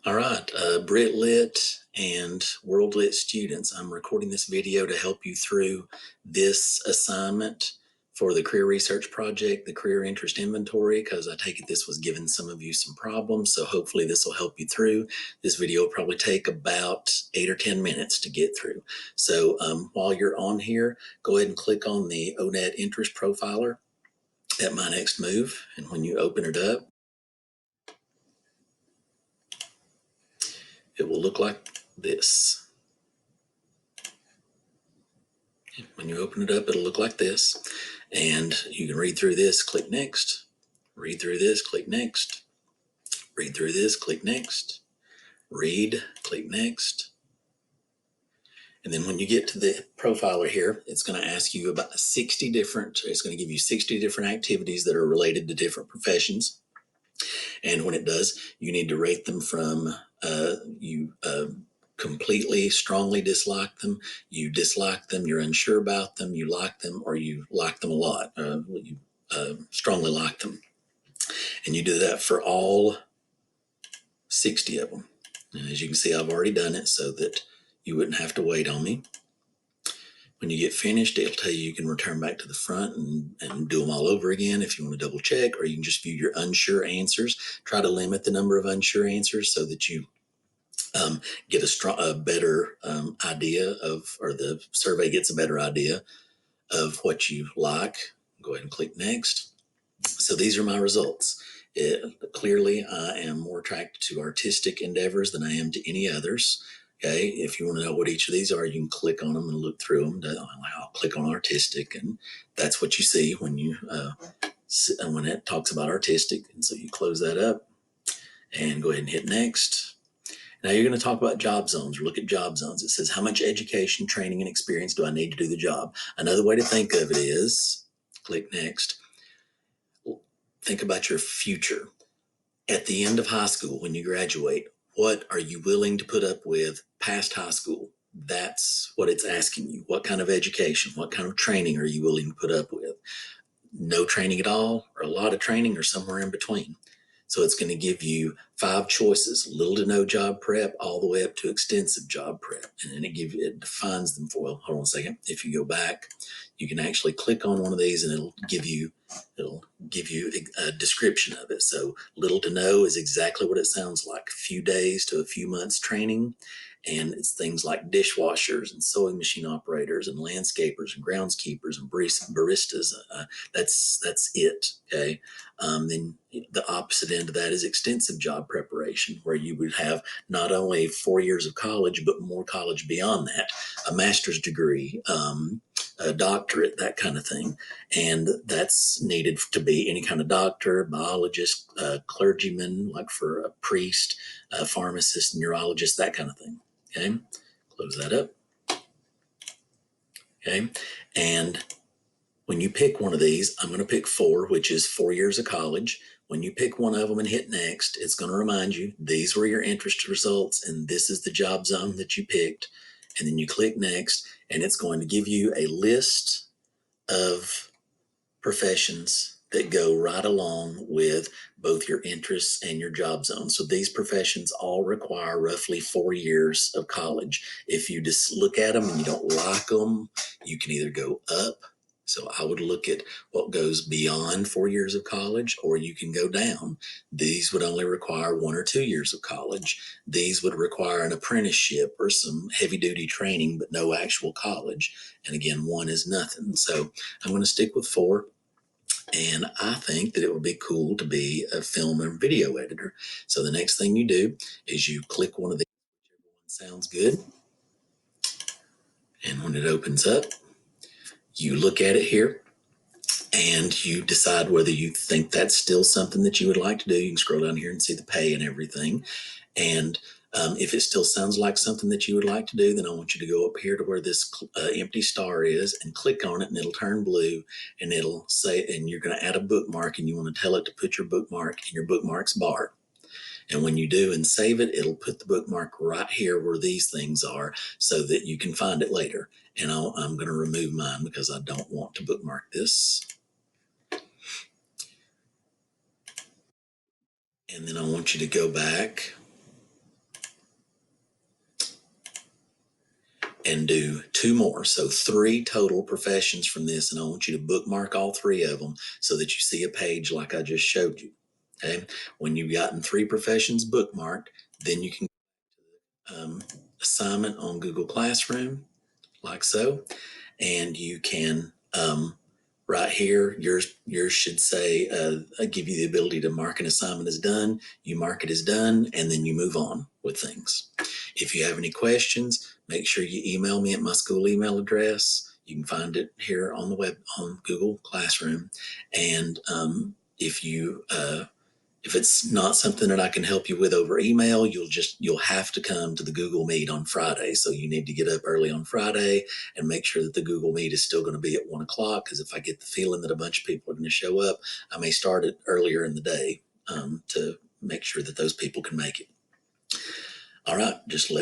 All right, Brit Lit and World Lit students, I'm recording this video to help you through this assignment for the Career Research Project, the Career Interest Inventory, because I take it this was giving some of you some problems, so hopefully this will help you through. This video will probably take about 8 or 10 minutes to get through. So while you're on here, go ahead and click on the ONET Interest Profiler at My Next Move, and when you open it up, it will look like this. When you open it up, it'll look like this. And you can read through this, click next, read through this, click next, read through this, click next, read, click next. And then when you get to the profiler here, it's going to ask you about it's going to give you 60 different activities that are related to different professions. And when it does, you need to rate them from you completely, strongly dislike them, you dislike them, you're unsure about them, you like them, or you like them a lot, you strongly like them. And you do that for all 60 of them. And as you can see, I've already done it so that you wouldn't have to wait on me. When you get finished, it'll tell you can return back to the front and do them all over again if you want to double check, or you can just view your unsure answers. Try to limit the number of unsure answers so that you get a better idea of, or the survey gets a better idea of what you like. Go ahead and click next. So these are my results. Clearly, I am more attracted to artistic endeavors than I am to any others. Okay, if you want to know what each of these are, you can click on them and look through them. I'll click on artistic, and that's what you see when when it talks about artistic. And so you close that up and go ahead and hit next. Now you're going to talk about job zones or look at job zones. It says, how much education, training, and experience do I need to do the job? Another way to think of it is, click next, think about your future. At the end of high school, when you graduate, what are you willing to put up with past high school? That's what it's asking you. What kind of education, what kind of training are you willing to put up with? No training at all, or a lot of training, or somewhere in between. So it's going to give you 5 choices: little to no job prep, all the way up to extensive job prep. And then it defines them for, well, hold on a second. If you go back, you can actually click on one of these and it'll give you a description of it. So little to no is exactly what it sounds like: a few days to a few months training. And it's things like dishwashers and sewing machine operators and landscapers and groundskeepers and baristas. That's it. Okay. Then the opposite end of that is extensive job preparation, where you would have not only 4 years of college, but more college beyond that, a master's degree, a doctorate, that kind of thing. And that's needed to be any kind of doctor, biologist, clergyman, like for a priest, a pharmacist, neurologist, that kind of thing. Okay, close that up. Okay, and when you pick one of these, I'm going to pick 4, which is 4 years of college. When you pick one of them and hit next, it's going to remind you these were your interest results and this is the job zone that you picked. And then you click next, and it's going to give you a list of professions that go right along with both your interests and your job zone. So these professions all require roughly 4 years of college. If you just look at them and you don't like them, you can either go up. So I would look at what goes beyond 4 years of college, or you can go down. These would only require 1 or 2 years of college. These would require an apprenticeship or some heavy duty training, but no actual college. And again, 1 is nothing. So I'm going to stick with 4. And I think that it would be cool to be a film and video editor. So the next thing you do is you click one of these, whichever one sounds good. And when it opens up, you look at it here and you decide whether you think that's still something that you would like to do. You can scroll down here and see the pay and everything. And if it still sounds like something that you would like to do, then I want you to go up here to where this empty star is and click on it, and it'll turn blue, and it'll say, and you're going to add a bookmark, and you want to tell it to put your bookmark in your bookmarks bar. And when you do and save it, it'll put the bookmark right here where these things are so that you can find it later. And I'm going to remove mine because I don't want to bookmark this. And then I want you to go back and do 2 more. So 3 total professions from this, and I want you to bookmark all 3 of them so that you see a page like I just showed you. Okay. When you've gotten 3 professions bookmarked, then you can assignment on Google Classroom, like so, and you can right here, yours should say give you the ability to mark an assignment as done. You mark it as done, and then you move on with things. If you have any questions, make sure you email me at my school email address. You can find it here on the web on Google Classroom. And if it's not something that I can help you with over email, you'll have to come to the Google Meet on Friday. So you need to get up early on Friday and make sure that the Google Meet is still going to be at 1 o'clock. Because if I get the feeling that a bunch of people are going to show up, I may start it earlier in the day to make sure that those people can make it. All right, just let